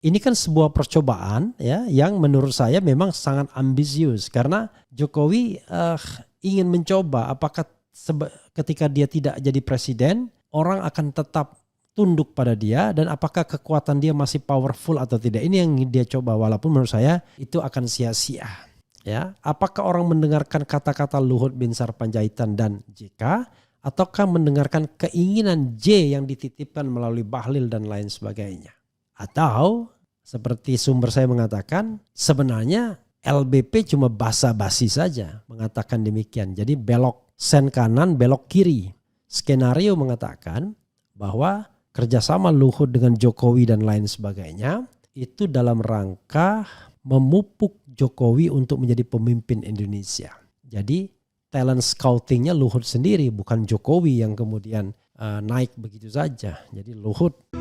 ini kan sebuah percobaan ya yang menurut saya memang sangat ambisius karena Jokowi ingin mencoba apakah ketika dia tidak jadi presiden orang akan tetap tunduk pada dia dan apakah kekuatan dia masih powerful atau tidak. Ini yang dia coba walaupun menurut saya itu akan sia-sia. Ya, apakah orang mendengarkan kata-kata Luhut Binsar Panjaitan dan JK ataukah mendengarkan keinginan J yang dititipkan melalui Bahlil dan lain sebagainya? Atau seperti sumber saya mengatakan sebenarnya LBP cuma basa-basi saja mengatakan demikian. Jadi belok sen kanan belok kiri. Skenario mengatakan bahwa kerjasama Luhut dengan Jokowi dan lain sebagainya itu dalam rangka memupuk Jokowi untuk menjadi pemimpin Indonesia. Jadi talent scoutingnya Luhut sendiri bukan Jokowi yang kemudian naik begitu saja. Jadi Luhut.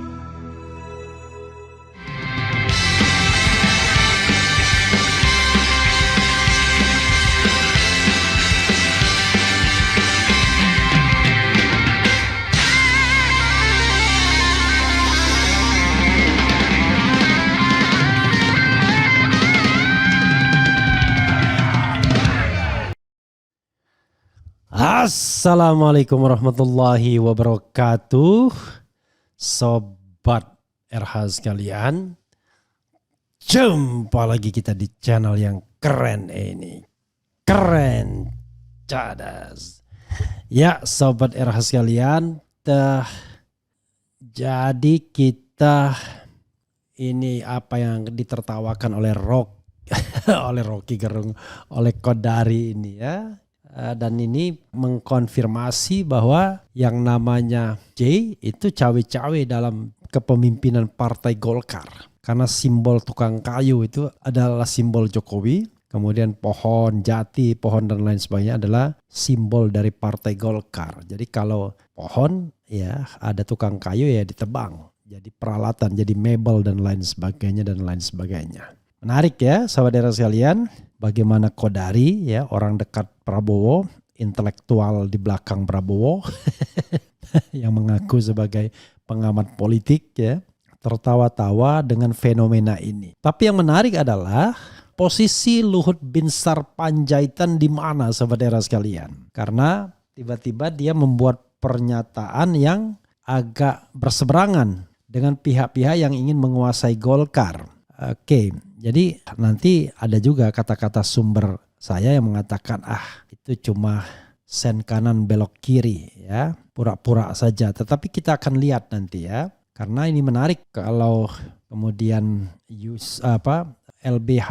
Assalamualaikum warahmatullahi wabarakatuh. Sobat RH sekalian, jumpa lagi kita di channel yang keren ini. Keren, cadas. Ya sobat RH sekalian, jadi kita ini apa yang ditertawakan oleh oleh Rocky Gerung, oleh Kodari ini ya. Dan ini mengkonfirmasi bahwa yang namanya J itu cawe-cawe dalam kepemimpinan Partai Golkar. Karena simbol tukang kayu itu adalah simbol Jokowi. Kemudian pohon jati, pohon dan lain sebagainya adalah simbol dari Partai Golkar. Jadi kalau pohon ya ada tukang kayu ya ditebang. Jadi peralatan, jadi mebel dan lain sebagainya dan lain sebagainya. Menarik ya saudara sekalian, bagaimana Kodari ya orang dekat Prabowo, intelektual di belakang Prabowo yang mengaku sebagai pengamat politik ya, tertawa-tawa dengan fenomena ini. Tapi yang menarik adalah posisi Luhut Binsar Panjaitan di mana saudara sekalian? Karena tiba-tiba dia membuat pernyataan yang agak berseberangan dengan pihak-pihak yang ingin menguasai Golkar. Oke, jadi nanti ada juga kata-kata sumber saya yang mengatakan itu cuma sen kanan belok kiri ya, pura-pura saja. Tetapi kita akan lihat nanti ya, karena ini menarik kalau kemudian LBH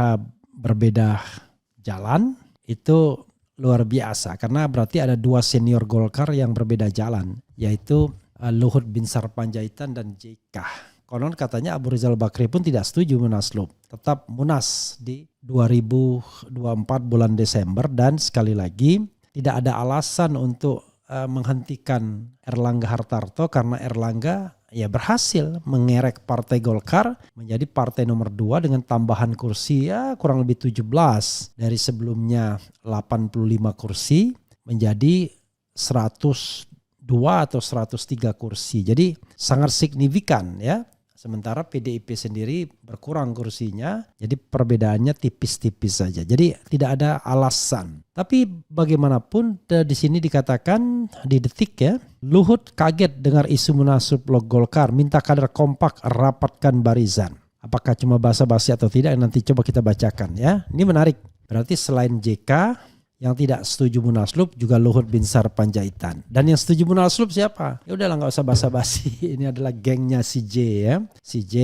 berbeda jalan itu luar biasa karena berarti ada dua senior Golkar yang berbeda jalan, yaitu Luhut Binsar Panjaitan dan JK. Konon katanya Abu Rizal Bakri pun tidak setuju munaslup. Tetap munas di 2024 bulan Desember dan sekali lagi tidak ada alasan untuk menghentikan Erlangga Hartarto karena Erlangga ya berhasil mengerek Partai Golkar menjadi partai nomor 2 dengan tambahan kursi ya kurang lebih 17 dari sebelumnya 85 kursi menjadi 102 atau 103 kursi. Jadi sangat signifikan ya. Sementara PDIP sendiri berkurang kursinya, jadi perbedaannya tipis-tipis saja. Jadi tidak ada alasan. Tapi bagaimanapun di sini dikatakan di Detik ya, Luhut kaget dengar isu munaslup Golkar, minta kader kompak rapatkan barisan. Apakah cuma basa-basi atau tidak? Nanti coba kita bacakan ya. Ini menarik. Berarti selain JK yang tidak setuju munaslup juga Luhut Binsar Panjaitan. Dan yang setuju munaslup siapa? Ya udahlah nggak usah basa-basi. Ini adalah gengnya si J ya. Si J,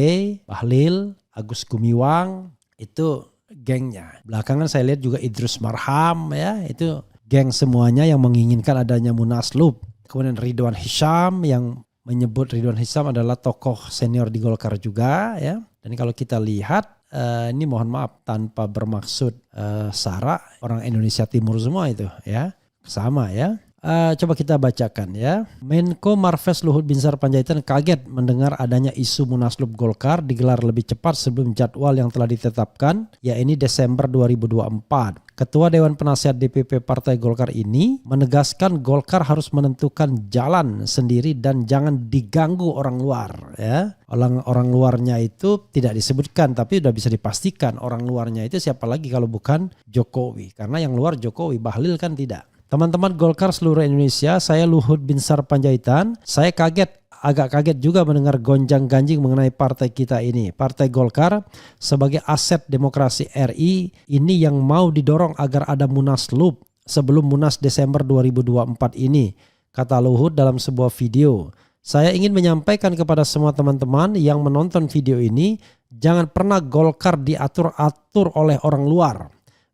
Bahlil, Agus Gumiwang itu gengnya. Belakangan saya lihat juga Idrus Marham ya. Itu geng semuanya yang menginginkan adanya munaslup. Kemudian Ridwan Hisyam yang menyebut Ridwan Hisyam adalah tokoh senior di Golkar juga ya. Dan kalau kita lihat ini mohon maaf tanpa bermaksud sara orang Indonesia Timur semua itu ya sama ya. Coba kita bacakan ya. Menko Marves Luhut Binsar Panjaitan kaget mendengar adanya isu Munaslup Golkar digelar lebih cepat sebelum jadwal yang telah ditetapkan, yaitu Desember 2024. Ketua Dewan Penasihat DPP Partai Golkar ini menegaskan Golkar harus menentukan jalan sendiri dan jangan diganggu orang luar. Ya. Orang luarnya itu tidak disebutkan, tapi sudah bisa dipastikan orang luarnya itu siapa lagi kalau bukan Jokowi. Karena yang luar Jokowi, Bahlil kan tidak. Teman-teman Golkar seluruh Indonesia, saya Luhut Binsar Panjaitan. Saya agak kaget juga mendengar gonjang-ganjing mengenai partai kita ini. Partai Golkar sebagai aset demokrasi RI ini yang mau didorong agar ada Munaslup sebelum Munas Desember 2024 ini, kata Luhut dalam sebuah video. Saya ingin menyampaikan kepada semua teman-teman yang menonton video ini, jangan pernah Golkar diatur-atur oleh orang luar.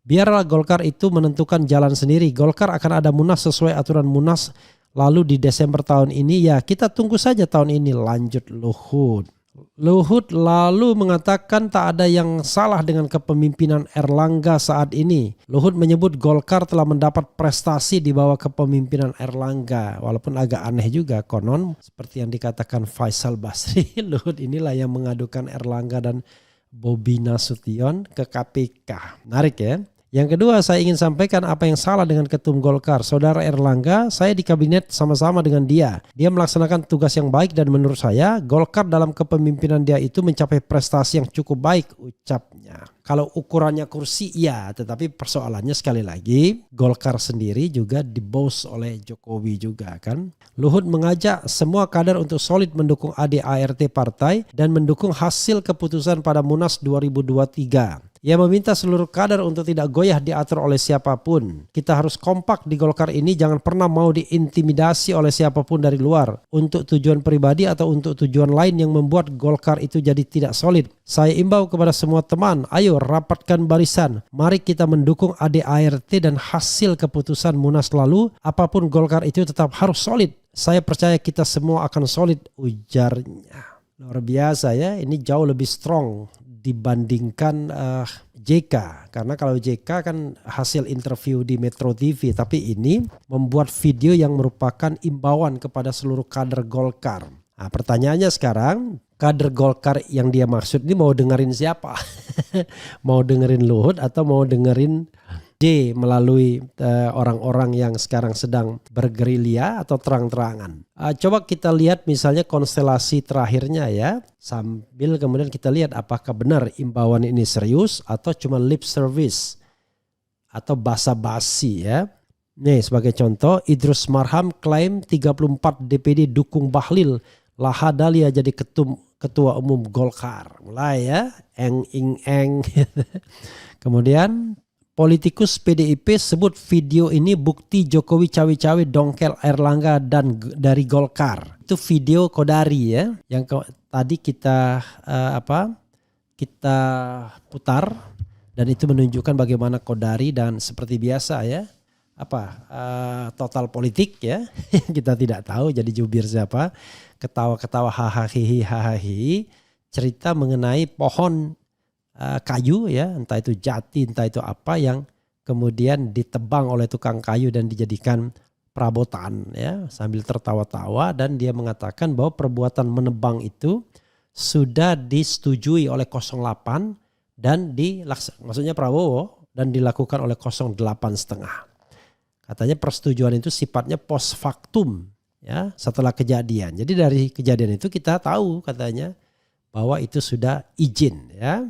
Biarlah Golkar itu menentukan jalan sendiri. Golkar akan ada Munas sesuai aturan Munas lalu di Desember tahun ini. Ya kita tunggu saja tahun ini, lanjut Luhut. Luhut lalu mengatakan tak ada yang salah dengan kepemimpinan Erlangga saat ini. Luhut menyebut Golkar telah mendapat prestasi di bawah kepemimpinan Erlangga. Walaupun agak aneh juga, konon seperti yang dikatakan Faisal Basri, Luhut inilah yang mengadukan Erlangga dan Bobi Nasution ke KPK. Menarik ya. Yang kedua, saya ingin sampaikan apa yang salah dengan Ketum Golkar. Saudara Erlangga, saya di kabinet sama-sama dengan dia. Dia melaksanakan tugas yang baik dan menurut saya Golkar dalam kepemimpinan dia itu mencapai prestasi yang cukup baik, ucapnya. Kalau ukurannya kursi iya, tetapi persoalannya sekali lagi Golkar sendiri juga dibos oleh Jokowi juga kan. Luhut mengajak semua kader untuk solid mendukung ADART partai dan mendukung hasil keputusan pada Munas 2023. Ia meminta seluruh kader untuk tidak goyah diatur oleh siapapun. Kita harus kompak di Golkar ini, jangan pernah mau diintimidasi oleh siapapun dari luar untuk tujuan pribadi atau untuk tujuan lain yang membuat Golkar itu jadi tidak solid. Saya imbau kepada semua teman, ayo rapatkan barisan. Mari kita mendukung ADART dan hasil keputusan Munas lalu, apapun Golkar itu tetap harus solid. Saya percaya kita semua akan solid, ujarnya. Luar biasa ya, ini jauh lebih strong dibandingkan JK, karena kalau JK kan hasil interview di Metro TV, tapi ini membuat video yang merupakan imbauan kepada seluruh kader Golkar. Nah, pertanyaannya sekarang, kader Golkar yang dia maksud ini mau dengerin siapa? Mau dengerin Luhut atau mau dengerin D melalui orang-orang yang sekarang sedang bergerilya atau terang-terangan. Coba kita lihat misalnya konstelasi terakhirnya ya. Sambil kemudian kita lihat apakah benar imbauan ini serius atau cuma lip service atau basa-basi ya. Nih sebagai contoh, Idrus Marham klaim 34 DPD dukung Bahlil. Lahadalia jadi ketua umum Golkar. Mulai ya, eng. Kemudian politikus PDIP sebut video ini bukti Jokowi cawe-cawe dongkel Erlangga dan dari Golkar. Itu video Kodari ya, yang tadi kita kita putar dan itu menunjukkan bagaimana Kodari dan seperti biasa ya total politik ya. Kita tidak tahu jadi jubir siapa, ketawa-ketawa hahaha cerita mengenai pohon kayu ya, entah itu jati entah itu apa yang kemudian ditebang oleh tukang kayu dan dijadikan perabotan ya, sambil tertawa-tawa, dan dia mengatakan bahwa perbuatan menebang itu sudah disetujui oleh 08 dan maksudnya Prabowo, dan dilakukan oleh 08,5. Katanya persetujuan itu sifatnya post factum ya, setelah kejadian. Jadi dari kejadian itu kita tahu katanya bahwa itu sudah izin ya.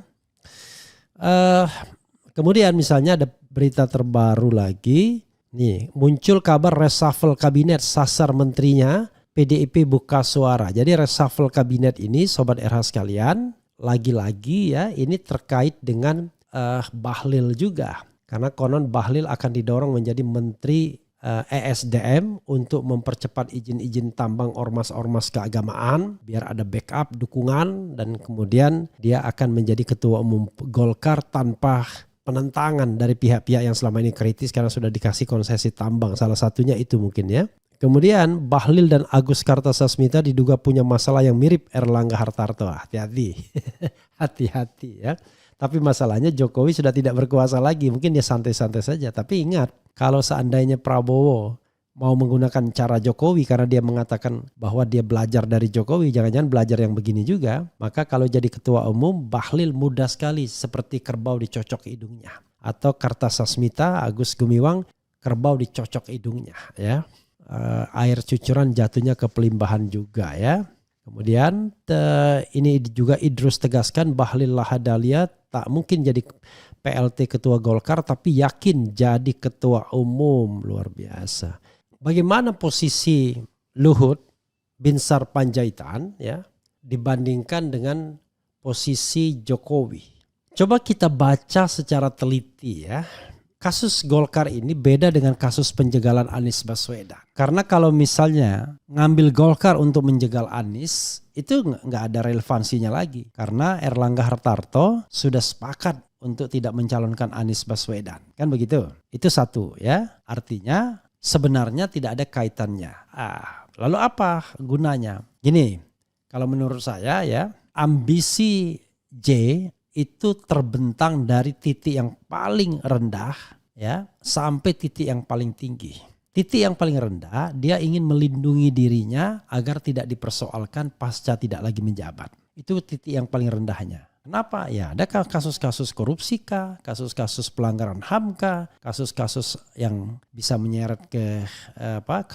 Kemudian misalnya ada berita terbaru lagi. Nih, muncul kabar reshuffle kabinet, sasar menterinya, PDIP buka suara. Jadi reshuffle kabinet ini Sobat RH sekalian, lagi-lagi ya ini terkait dengan Bahlil juga. Karena konon Bahlil akan didorong menjadi menteri ESDM untuk mempercepat izin-izin tambang ormas-ormas keagamaan biar ada backup dukungan, dan kemudian dia akan menjadi ketua umum Golkar tanpa penentangan dari pihak-pihak yang selama ini kritis karena sudah dikasih konsesi tambang, salah satunya itu mungkin ya. Kemudian Bahlil dan Agus Kartasasmita diduga punya masalah yang mirip Erlangga Hartarto. Hati-hati, hati-hati ya. Tapi masalahnya Jokowi sudah tidak berkuasa lagi, mungkin dia santai-santai saja. Tapi ingat, kalau seandainya Prabowo mau menggunakan cara Jokowi karena dia mengatakan bahwa dia belajar dari Jokowi, jangan-jangan belajar yang begini juga. Maka kalau jadi ketua umum, Bahlil mudah sekali seperti kerbau dicocok hidungnya. Atau Kartasasmita, Agus Gumiwang, kerbau dicocok hidungnya ya. Air cucuran jatuhnya ke pelimbahan juga ya. Kemudian ini juga Idrus tegaskan Bahlil Lahadalia tak mungkin jadi PLT ketua Golkar tapi yakin jadi ketua umum. Luar biasa. Bagaimana posisi Luhut Binsar Panjaitan ya dibandingkan dengan posisi Jokowi? Coba kita baca secara teliti ya. Kasus Golkar ini beda dengan kasus penjegalan Anies Baswedan. Karena kalau misalnya ngambil Golkar untuk menjegal Anies, itu nggak ada relevansinya lagi. Karena Erlangga Hartarto sudah sepakat untuk tidak mencalonkan Anies Baswedan. Kan begitu? Itu satu ya. Artinya sebenarnya tidak ada kaitannya. Lalu apa gunanya? Gini, kalau menurut saya ya, ambisi J itu terbentang dari titik yang paling rendah ya sampai titik yang paling tinggi. Titik yang paling rendah dia ingin melindungi dirinya agar tidak dipersoalkan pasca tidak lagi menjabat. Itu titik yang paling rendahnya. Kenapa? Ya ada kasus-kasus korupsi kah, kasus-kasus pelanggaran HAM kah, kasus-kasus yang bisa menyeret ke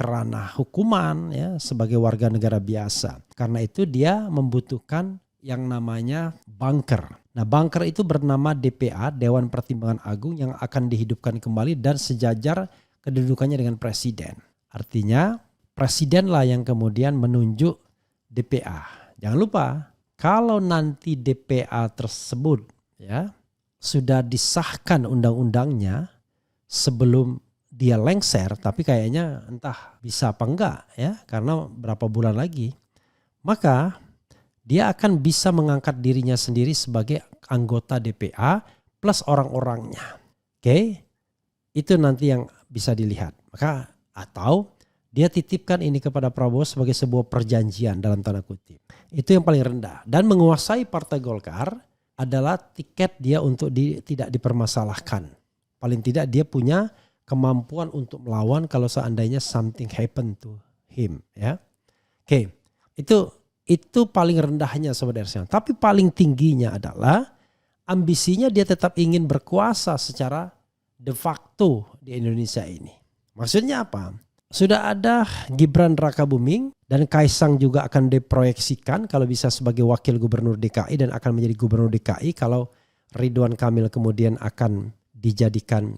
ranah hukuman ya sebagai warga negara biasa. Karena itu dia membutuhkan yang namanya bunker. Nah bunker itu bernama DPA, Dewan Pertimbangan Agung yang akan dihidupkan kembali dan sejajar kedudukannya dengan presiden. Artinya presidenlah yang kemudian menunjuk DPA. Jangan lupa kalau nanti DPA tersebut ya sudah disahkan undang-undangnya sebelum dia lengser, tapi kayaknya entah bisa apa enggak ya karena berapa bulan lagi. Maka dia akan bisa mengangkat dirinya sendiri sebagai anggota DPA plus orang-orangnya. Oke, itu nanti yang bisa dilihat. Maka atau dia titipkan ini kepada Prabowo sebagai sebuah perjanjian dalam tanda kutip. Itu yang paling rendah. Dan menguasai Partai Golkar adalah tiket dia untuk tidak dipermasalahkan. Paling tidak dia punya kemampuan untuk melawan kalau seandainya something happen to him. Ya, oke, itu paling rendahnya saudara-saudara. Tapi paling tingginya adalah ambisinya dia tetap ingin berkuasa secara de facto di Indonesia ini. Maksudnya apa? Sudah ada Gibran Rakabuming dan Kaisang juga akan diproyeksikan kalau bisa sebagai wakil gubernur DKI dan akan menjadi gubernur DKI kalau Ridwan Kamil kemudian akan dijadikan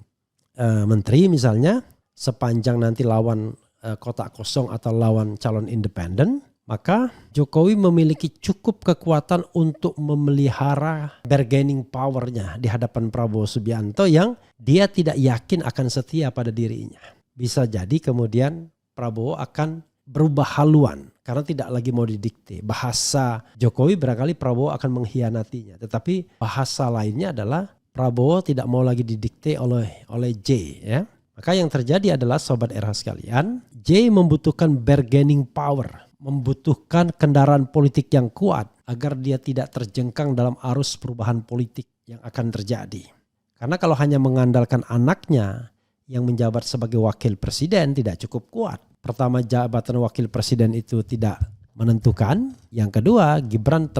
menteri misalnya sepanjang nanti lawan kotak kosong atau lawan calon independen. Maka Jokowi memiliki cukup kekuatan untuk memelihara bargaining powernya di hadapan Prabowo Subianto yang dia tidak yakin akan setia pada dirinya. Bisa jadi kemudian Prabowo akan berubah haluan karena tidak lagi mau didikte. Bahasa Jokowi barangkali Prabowo akan mengkhianatinya. Tetapi bahasa lainnya adalah Prabowo tidak mau lagi didikte oleh J ya. Maka yang terjadi adalah sobat RH sekalian, J membutuhkan bargaining power, membutuhkan kendaraan politik yang kuat agar dia tidak terjengkang dalam arus perubahan politik yang akan terjadi. Karena kalau hanya mengandalkan anaknya yang menjabat sebagai wakil presiden tidak cukup kuat. Pertama, jabatan wakil presiden itu tidak menentukan. Yang kedua, Gibran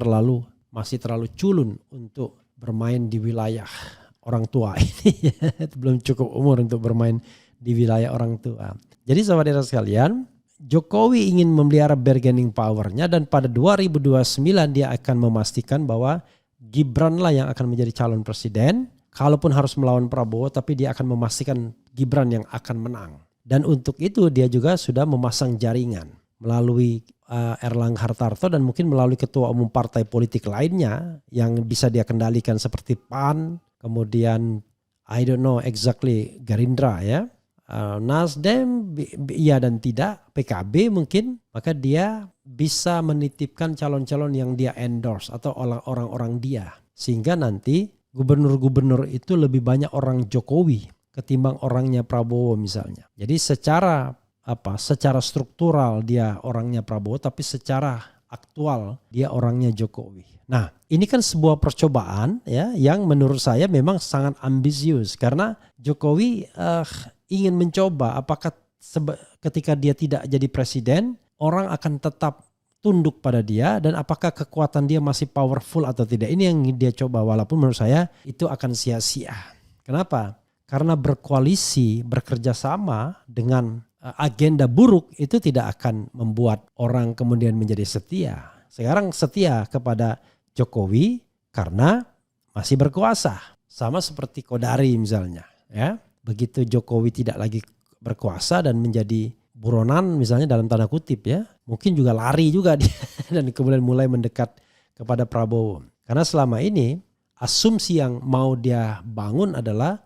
masih terlalu culun untuk bermain di wilayah orang tua ini. Belum cukup umur untuk bermain di wilayah orang tua. Jadi saudara sekalian, Jokowi ingin memelihara bargaining powernya dan pada 2029 dia akan memastikan bahwa Gibranlah yang akan menjadi calon presiden. Kalaupun harus melawan Prabowo tapi dia akan memastikan Gibran yang akan menang. Dan untuk itu dia juga sudah memasang jaringan melalui Erlangga Hartarto dan mungkin melalui ketua umum partai politik lainnya yang bisa dia kendalikan seperti PAN, kemudian I don't know exactly Gerindra ya. Nasdem iya dan tidak, PKB mungkin, maka dia bisa menitipkan calon-calon yang dia endorse atau orang-orang dia. Sehingga nanti gubernur-gubernur itu lebih banyak orang Jokowi ketimbang orangnya Prabowo misalnya. Jadi secara struktural dia orangnya Prabowo tapi secara aktual dia orangnya Jokowi. Nah, ini kan sebuah percobaan ya yang menurut saya memang sangat ambisius karena Jokowi ingin mencoba apakah ketika dia tidak jadi presiden, orang akan tetap tunduk pada dia, dan apakah kekuatan dia masih powerful atau tidak. Ini yang dia coba, walaupun menurut saya itu akan sia-sia. Kenapa? Karena berkoalisi, bekerja sama dengan agenda buruk itu tidak akan membuat orang kemudian menjadi setia. Sekarang setia kepada Jokowi karena masih berkuasa. Sama seperti Kodari misalnya, ya. Begitu Jokowi tidak lagi berkuasa dan menjadi buronan misalnya dalam tanda kutip, ya, mungkin juga lari juga dia dan kemudian mulai mendekat kepada Prabowo. Karena selama ini asumsi yang mau dia bangun adalah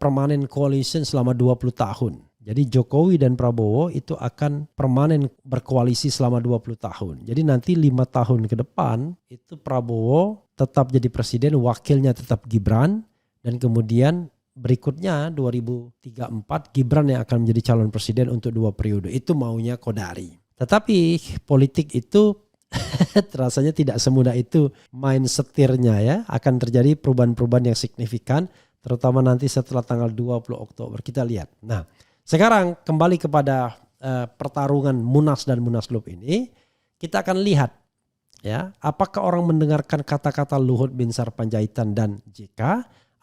permanent coalition selama 20 tahun. Jadi Jokowi dan Prabowo itu akan permanen berkoalisi selama 20 tahun. Jadi nanti 5 tahun ke depan itu Prabowo tetap jadi presiden, wakilnya tetap Gibran, dan kemudian berikutnya 2034 Gibran yang akan menjadi calon presiden untuk 2 periode. Itu maunya Kodari. Tetapi politik itu rasanya tidak semudah itu main setirnya, ya. Akan terjadi perubahan-perubahan yang signifikan terutama nanti setelah tanggal 20 Oktober. Kita lihat. Nah, sekarang kembali kepada pertarungan Munas dan Munaslup ini, kita akan lihat, ya, apakah orang mendengarkan kata-kata Luhut Binsar Panjaitan dan JK,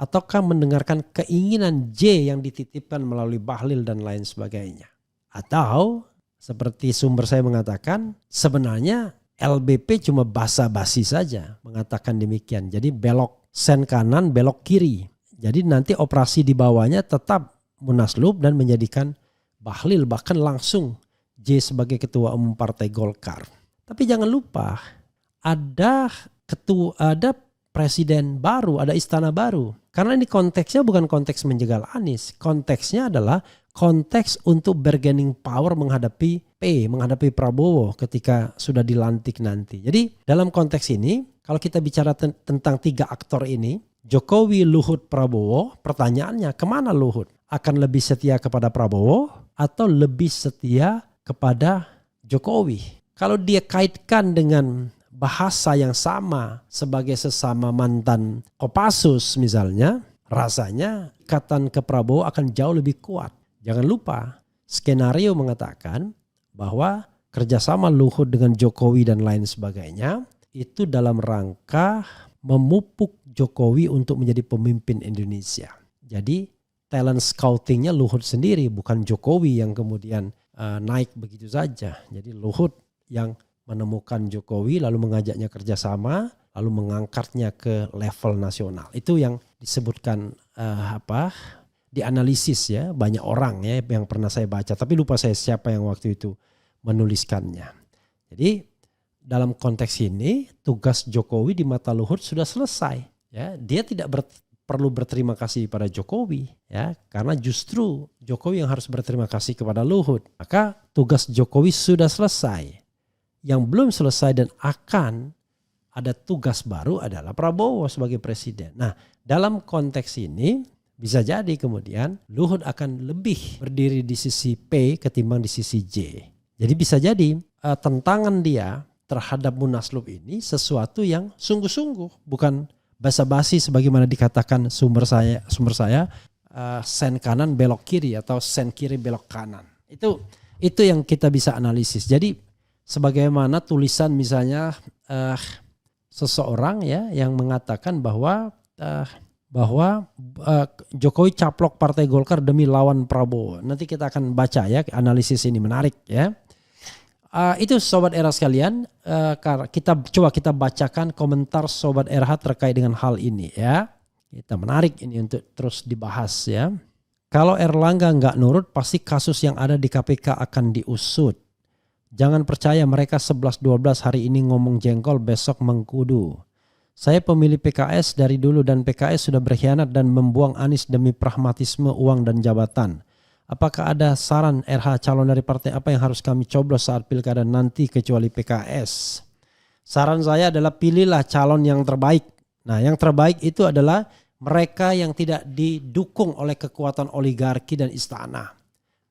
ataukah mendengarkan keinginan J yang dititipkan melalui Bahlil dan lain sebagainya. Atau seperti sumber saya mengatakan, sebenarnya LBP cuma basa-basi saja mengatakan demikian. Jadi belok sen kanan, belok kiri. Jadi nanti operasi di bawahnya tetap Munaslup dan menjadikan Bahlil, bahkan langsung J sebagai ketua umum Partai Golkar. Tapi jangan lupa ada presiden baru, ada istana baru. Karena ini konteksnya bukan konteks menjegal Anies. Konteksnya adalah konteks untuk bargaining power menghadapi Prabowo ketika sudah dilantik nanti. Jadi dalam konteks ini, kalau kita bicara tentang 3 aktor ini, Jokowi, Luhut, Prabowo, pertanyaannya kemana Luhut? Akan lebih setia kepada Prabowo atau lebih setia kepada Jokowi? Kalau dia kaitkan dengan bahasa yang sama sebagai sesama mantan Kopassus misalnya, rasanya ikatan ke Prabowo akan jauh lebih kuat. Jangan lupa, skenario mengatakan bahwa kerjasama Luhut dengan Jokowi dan lain sebagainya itu dalam rangka memupuk Jokowi untuk menjadi pemimpin Indonesia. Jadi talent scoutingnya Luhut sendiri, bukan Jokowi yang kemudian naik begitu saja. Jadi Luhut yang menemukan Jokowi lalu mengajaknya kerjasama, lalu mengangkatnya ke level nasional. Itu yang disebutkan dianalisis, ya, banyak orang, ya, yang pernah saya baca. Tapi lupa saya siapa yang waktu itu menuliskannya. Jadi dalam konteks ini tugas Jokowi di mata Luhut sudah selesai. Ya, dia tidak perlu berterima kasih pada Jokowi, ya, karena justru Jokowi yang harus berterima kasih kepada Luhut. Maka tugas Jokowi sudah selesai. Yang belum selesai dan akan ada tugas baru adalah Prabowo sebagai presiden. Nah, dalam konteks ini bisa jadi kemudian Luhut akan lebih berdiri di sisi P ketimbang di sisi J. Jadi bisa jadi tentangan dia terhadap Munaslup ini sesuatu yang sungguh-sungguh, bukan basa-basi sebagaimana dikatakan sumber saya sen kanan belok kiri atau sen kiri belok kanan. Itu yang kita bisa analisis. Jadi sebagaimana tulisan misalnya seseorang, ya, yang mengatakan bahwa Jokowi caplok Partai Golkar demi lawan Prabowo. Nanti kita akan baca, ya, analisis ini menarik, ya. Itu Sobat Era sekalian, kita bacakan komentar Sobat RH terkait dengan hal ini, ya. Kita menarik ini untuk terus dibahas, ya. Kalau Erlangga nggak nurut, pasti kasus yang ada di KPK akan diusut. Jangan percaya mereka 11-12 hari ini ngomong jengkol, besok mengkudu. Saya pemilih PKS dari dulu dan PKS sudah berkhianat dan membuang Anies demi pragmatisme, uang dan jabatan. Apakah ada saran RH calon dari partai apa yang harus kami coblos saat pilkada nanti kecuali PKS? Saran saya adalah pilihlah calon yang terbaik. Nah, yang terbaik itu adalah mereka yang tidak didukung oleh kekuatan oligarki dan istana.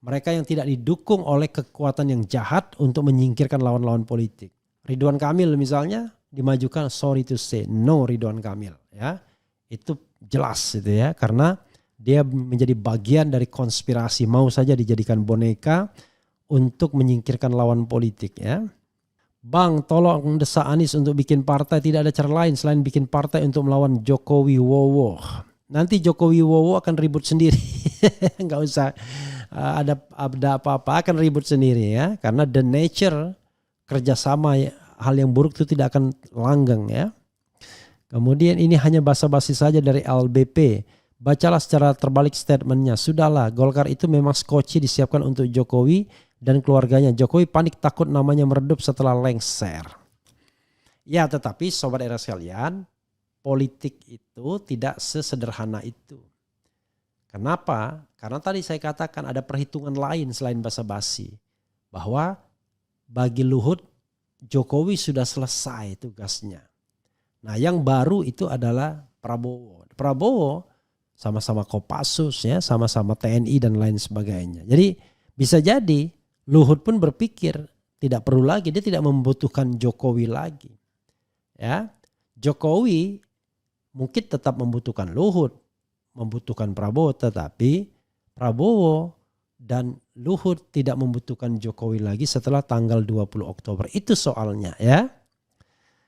Mereka yang tidak didukung oleh kekuatan yang jahat untuk menyingkirkan lawan-lawan politik. Ridwan Kamil misalnya dimajukan, sorry to say, no Ridwan Kamil, ya. Itu jelas itu, ya, karena Dia menjadi bagian dari konspirasi, mau saja dijadikan boneka untuk menyingkirkan lawan politik ya. Bang, tolong desak Anies untuk bikin partai, tidak ada cara lain selain bikin partai untuk melawan Jokowi Wowo. Nanti Jokowi Wowo akan ribut sendiri. Nggak usah ada apa-apa, akan ribut sendiri ya. Karena the nature kerjasama hal yang buruk itu tidak akan langgeng ya. Kemudian ini hanya basa-basi saja dari LBP. Bacalah secara terbalik statementnya. Sudahlah, Golkar itu memang skoci disiapkan untuk Jokowi dan keluarganya. Jokowi panik takut namanya meredup setelah lengser. Ya, tetapi sobat era sekalian, politik itu tidak sesederhana itu. Kenapa? Karena tadi saya katakan ada perhitungan lain selain basa-basi. Bahwa bagi Luhut, Jokowi sudah selesai tugasnya. Nah, yang baru itu adalah Prabowo. Prabowo sama-sama Kopassus ya, sama-sama TNI dan lain sebagainya. Jadi bisa jadi Luhut pun berpikir tidak perlu lagi, dia tidak membutuhkan Jokowi lagi. Ya, Jokowi mungkin tetap membutuhkan Luhut, membutuhkan Prabowo, tetapi Prabowo dan Luhut tidak membutuhkan Jokowi lagi setelah tanggal 20 Oktober. Itu soalnya ya.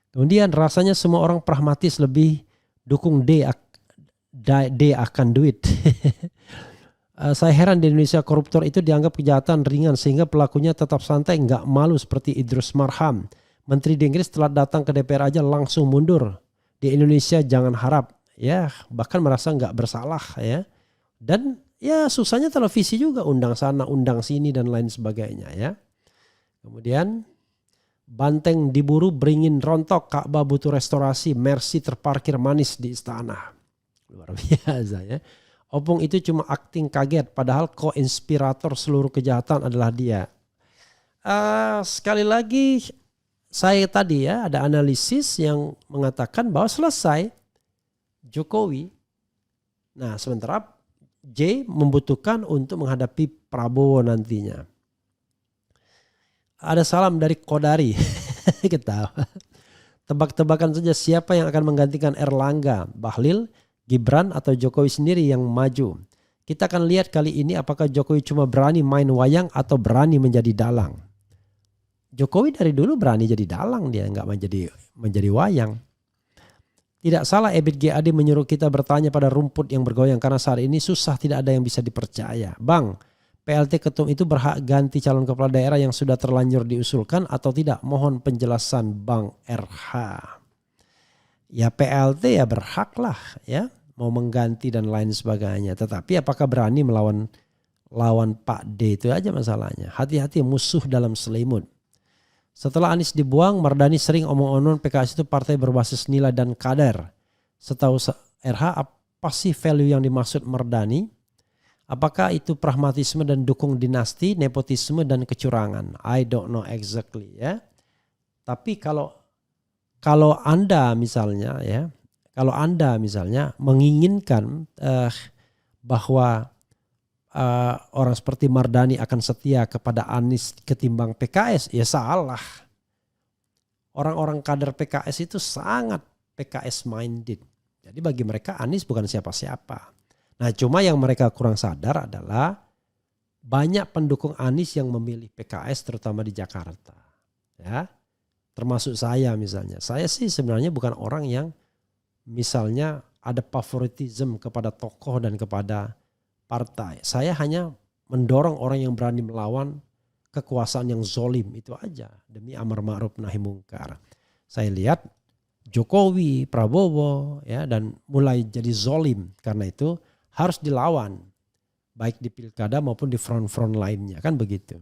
Kemudian rasanya semua orang pragmatis lebih dukung D akan duit. Saya heran di Indonesia koruptor itu dianggap kejahatan ringan sehingga pelakunya tetap santai, nggak malu seperti Idrus Marham. Menteri di Inggris setelah datang ke DPR aja langsung mundur. Di Indonesia jangan harap ya, bahkan merasa nggak bersalah ya. Dan ya susahnya televisi juga, undang sana undang sini dan lain sebagainya ya. Kemudian Banteng diburu beringin rontok, Ka'bah butuh restorasi, Mercy terparkir manis di istana. Luar biasa ya. Opung itu cuma akting kaget padahal ko-inspirator seluruh kejahatan adalah dia. Sekali lagi saya tadi ya ada analisis yang mengatakan bahwa selesai Jokowi. Nah sementara J membutuhkan untuk menghadapi Prabowo nantinya. Ada salam dari Kodari. Ketawa. Tebak-tebakan saja siapa yang akan menggantikan Erlangga, Bahlil, Gibran atau Jokowi sendiri yang maju. Kita akan lihat kali ini apakah Jokowi cuma berani main wayang atau berani menjadi dalang. Jokowi dari dulu berani jadi dalang, dia nggak menjadi wayang. Tidak salah Ebit GAD menyuruh kita bertanya pada rumput yang bergoyang karena saat ini susah, tidak ada yang bisa dipercaya. Bang, PLT Ketum itu berhak ganti calon kepala daerah yang sudah terlanjur diusulkan atau tidak? Mohon penjelasan Bang RH. Ya PLT ya berhak lah ya mau mengganti dan lain sebagainya. Tetapi apakah berani lawan Pak D, itu aja masalahnya. Hati-hati musuh dalam selimut. Setelah Anies dibuang, Mardani sering omong-omong PKS itu partai berbasis nilai dan kader. Setahu RH apa sih value yang dimaksud Mardani? Apakah itu pragmatisme dan dukung dinasti, nepotisme dan kecurangan? I don't know exactly ya. Tapi kalau Anda misalnya ya, kalau Anda misalnya menginginkan bahwa orang seperti Mardani akan setia kepada Anies ketimbang PKS, ya salah. Orang-orang kader PKS itu sangat PKS minded. Jadi bagi mereka Anies bukan siapa-siapa. Nah cuma yang mereka kurang sadar adalah banyak pendukung Anies yang memilih PKS terutama di Jakarta. Ya. Termasuk saya misalnya. Saya sih sebenarnya bukan orang yang misalnya ada favoritisme kepada tokoh dan kepada partai. Saya hanya mendorong orang yang berani melawan kekuasaan yang zolim itu aja. Demi amar ma'ruf nahi mungkar. Saya lihat Jokowi, Prabowo ya dan mulai jadi zolim. Karena itu harus dilawan. Baik di pilkada maupun di front-front lainnya. Kan begitu.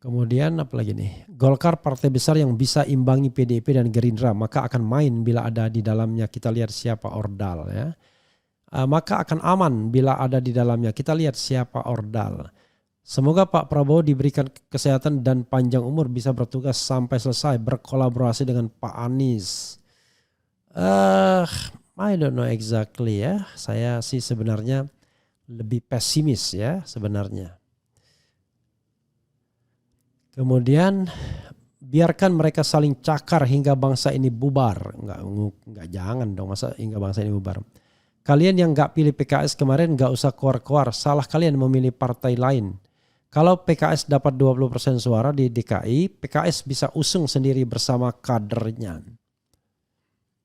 Kemudian apalagi nih, Golkar partai besar yang bisa imbangi PDIP dan Gerindra maka akan main bila ada di dalamnya, kita lihat siapa ordal ya. Maka akan aman bila ada di dalamnya, kita lihat siapa ordal. Semoga Pak Prabowo diberikan kesehatan dan panjang umur bisa bertugas sampai selesai berkolaborasi dengan Pak Anies. I don't know exactly ya. Saya sih sebenarnya lebih pesimis ya sebenarnya. Kemudian biarkan mereka saling cakar hingga bangsa ini bubar. Enggak jangan dong masa hingga bangsa ini bubar. Kalian yang gak pilih PKS kemarin gak usah keluar-keluar. Salah kalian memilih partai lain. Kalau PKS dapat 20% suara di DKI, PKS bisa usung sendiri bersama kadernya.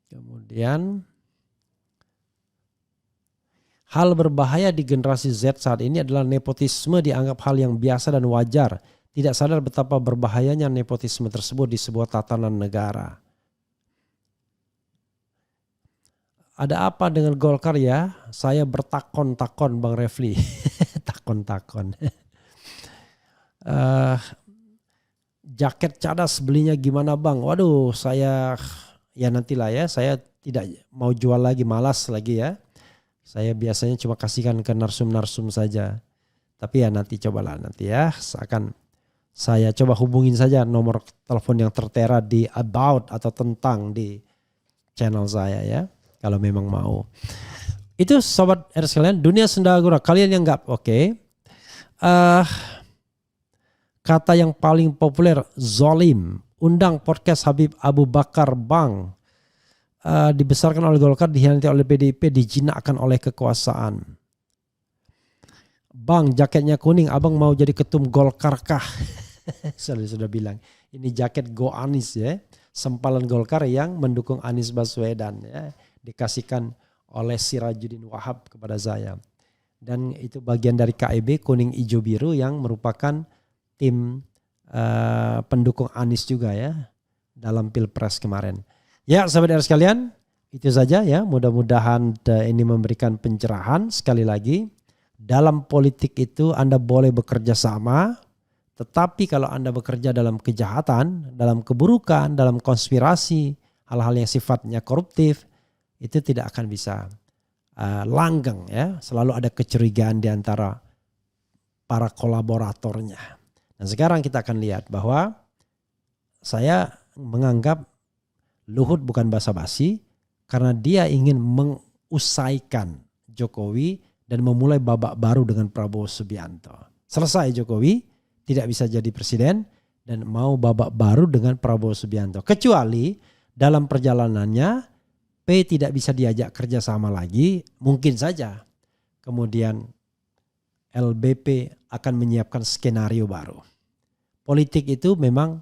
Kemudian, hal berbahaya di generasi Z saat ini adalah nepotisme dianggap hal yang biasa dan wajar. Tidak sadar betapa berbahayanya nepotisme tersebut di sebuah tatanan negara. Ada apa dengan Golkar ya? Saya bertakon-takon Bang Refli. Takon-takon. Jaket cadas belinya gimana Bang? Waduh, saya ya nantilah ya. Saya tidak mau jual lagi, malas lagi ya. Saya biasanya cuma kasihkan ke narsum-narsum saja. Tapi ya nanti cobalah nanti ya. Saya coba hubungin saja nomor telepon yang tertera di about atau tentang di channel saya ya. Kalau memang mau. Itu sobat R sekalian, dunia sendagura. Kalian yang enggak oke. Kata yang paling populer, zolim. Undang podcast Habib Abu Bakar Bang. Dibesarkan oleh Golkar, dihianati oleh PDIP, dijinakkan oleh kekuasaan. Bang, jaketnya kuning, abang mau jadi ketum Golkar kah? Saya sudah bilang, ini jaket Go Anies ya. Sempalan Golkar yang mendukung Anies Baswedan ya. Dikasihkan oleh Sirajuddin Wahab kepada saya. Dan itu bagian dari KIB kuning hijau biru yang merupakan tim pendukung Anies juga ya dalam Pilpres kemarin. Ya sahabat R sekalian, itu saja ya. Mudah-mudahan ini memberikan pencerahan. Sekali lagi, dalam politik itu Anda boleh bekerja sama, tetapi kalau Anda bekerja dalam kejahatan, dalam keburukan, dalam konspirasi, hal-hal yang sifatnya koruptif, itu tidak akan bisa langgeng ya. Selalu ada kecurigaan di antara para kolaboratornya. Dan sekarang kita akan lihat bahwa saya menganggap Luhut bukan basa-basi karena dia ingin mengusaikan Jokowi dan memulai babak baru dengan Prabowo Subianto. Selesai Jokowi, tidak bisa jadi presiden dan mau babak baru dengan Prabowo Subianto. Kecuali dalam perjalanannya P tidak bisa diajak kerjasama lagi, mungkin saja. Kemudian LBP akan menyiapkan skenario baru. Politik itu memang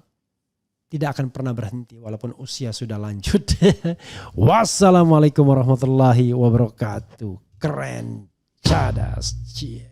tidak akan pernah berhenti walaupun usia sudah lanjut. Wassalamualaikum warahmatullahi wabarakatuh. Keren, cadas, cie.